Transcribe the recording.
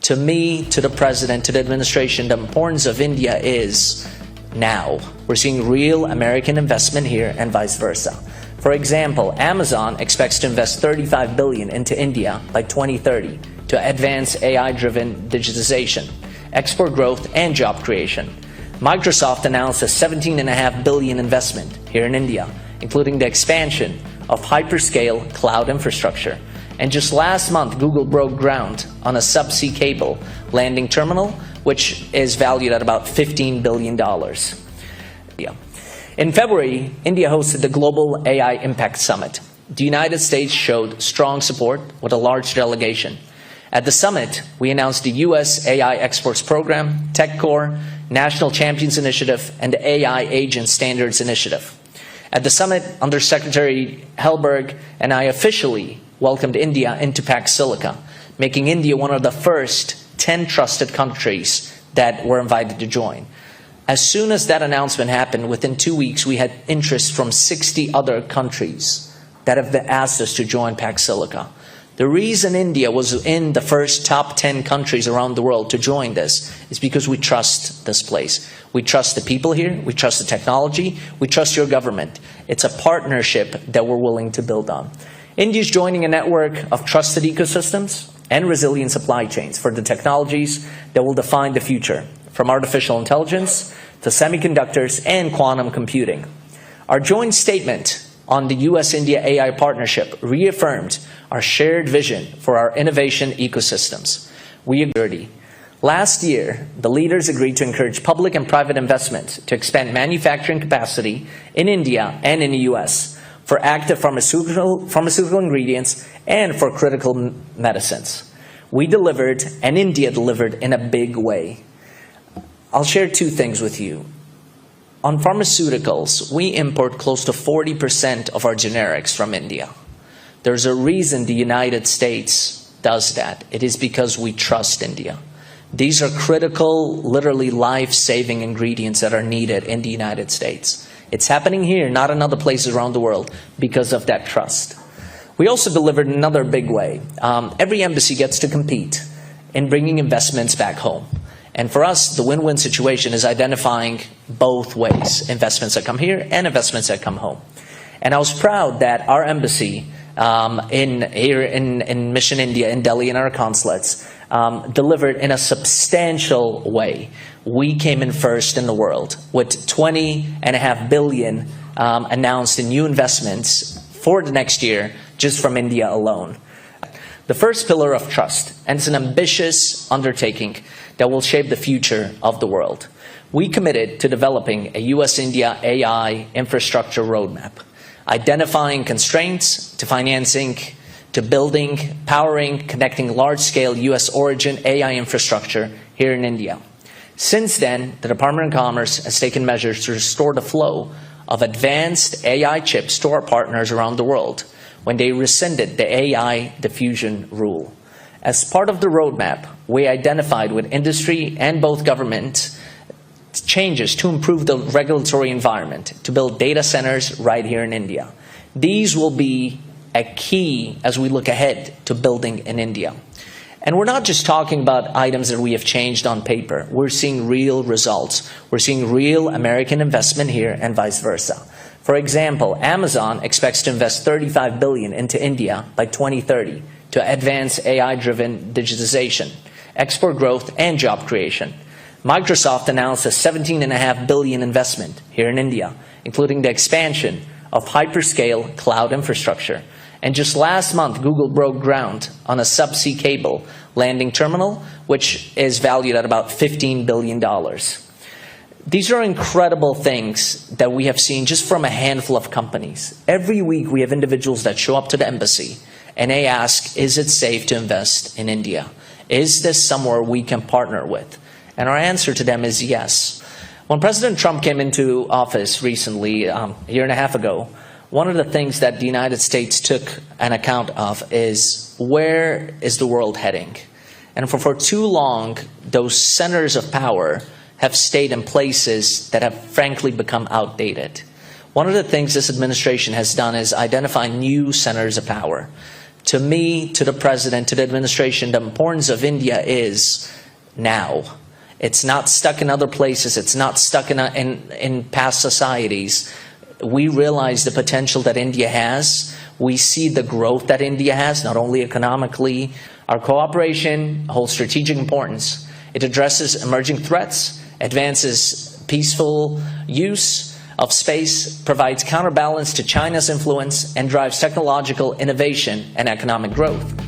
to me, to the president, to the administration, the importance of India is now. We're seeing real American investment here and vice versa. For example, Amazon expects to invest $35 billion into India by 2030 to advance AI-driven digitization, export growth, and job creation. Microsoft announced a $17.5 billion investment here in India, including the expansion of hyperscale cloud infrastructure. And just last month, Google broke ground on a subsea cable landing terminal, which is valued at about $15 billion. In February, India hosted the Global AI Impact Summit. The United States showed strong support with a large delegation. At the summit, we announced the U.S. AI Exports Program, TechCore, National Champions Initiative, and the AI Agent Standards Initiative. At the summit, Undersecretary Helberg and I officially welcomed India into Pax Silica, making India one of the first 10 trusted countries that were invited to join. As soon as that announcement happened, within 2 weeks, we had interest from 60 other countries that have asked us to join Pax Silica. The reason India was in the first top 10 countries around the world to join this is because we trust this place. We trust the people here, we trust the technology, we trust your government. It's a partnership that we're willing to build on. India is joining a network of trusted ecosystems and resilient supply chains for the technologies that will define the future, from artificial intelligence to semiconductors and quantum computing. Our joint statement on the U.S.-India AI partnership reaffirmed our shared vision for our innovation ecosystems. We agreed. Last year, the leaders agreed to encourage public and private investment to expand manufacturing capacity in India and in the U.S. for active pharmaceutical ingredients and for critical medicines. We delivered, and India delivered in a big way. I'll share two things with you. On pharmaceuticals, we import close to 40% of our generics from India. There's a reason the United States does that. It is because we trust India. These are critical, literally life-saving ingredients that are needed in the United States. It's happening here, not in other places around the world, because of that trust. We also delivered in another big way. Every embassy gets to compete in bringing investments back home. And for us, the win-win situation is identifying both ways, investments that come here and investments that come home. And I was proud that our embassy here in Mission India, in Delhi, in our consulates, delivered in a substantial way. We came in first in the world with $20.5 billion announced in new investments for the next year just from India alone. The first pillar of trust, and it's an ambitious undertaking that will shape the future of the world. We committed to developing a U.S.-India AI infrastructure roadmap, identifying constraints to financing, to building, powering, connecting large-scale U.S. origin AI infrastructure here in India. Since then, the Department of Commerce has taken measures to restore the flow of advanced AI chips to our partners around the world when they rescinded the AI diffusion rule. As part of the roadmap, we identified with industry and both government changes to improve the regulatory environment to build data centers right here in India. These will be a key as we look ahead to building in India. And we're not just talking about items that we have changed on paper. We're seeing real results. We're seeing real American investment here and vice versa. For example, Amazon expects to invest $35 billion into India by 2030 to advance AI-driven digitization, export growth, and job creation. Microsoft announced a $17.5 billion investment here in India, including the expansion of hyperscale cloud infrastructure. And just last month, Google broke ground on a subsea cable landing terminal, which is valued at about $15 billion. These are incredible things that we have seen just from a handful of companies. Every week, we have individuals that show up to the embassy and they ask, is it safe to invest in India? Is this somewhere we can partner with? And our answer to them is yes. When President Trump came into office recently, a year and a half ago, one of the things that the United States took an account of is, where is the world heading? And for too long, those centers of power have stayed in places that have frankly become outdated. One of the things this administration has done is identify new centers of power To me, to the president, to the administration, the importance of India is now. It's not stuck in other places. It's not stuck in past societies. We realize the potential that India has. We see the growth that India has, not only economically. Our cooperation holds strategic importance. It addresses emerging threats, advances peaceful use of space, provides counterbalance to China's influence, and drives technological innovation and economic growth.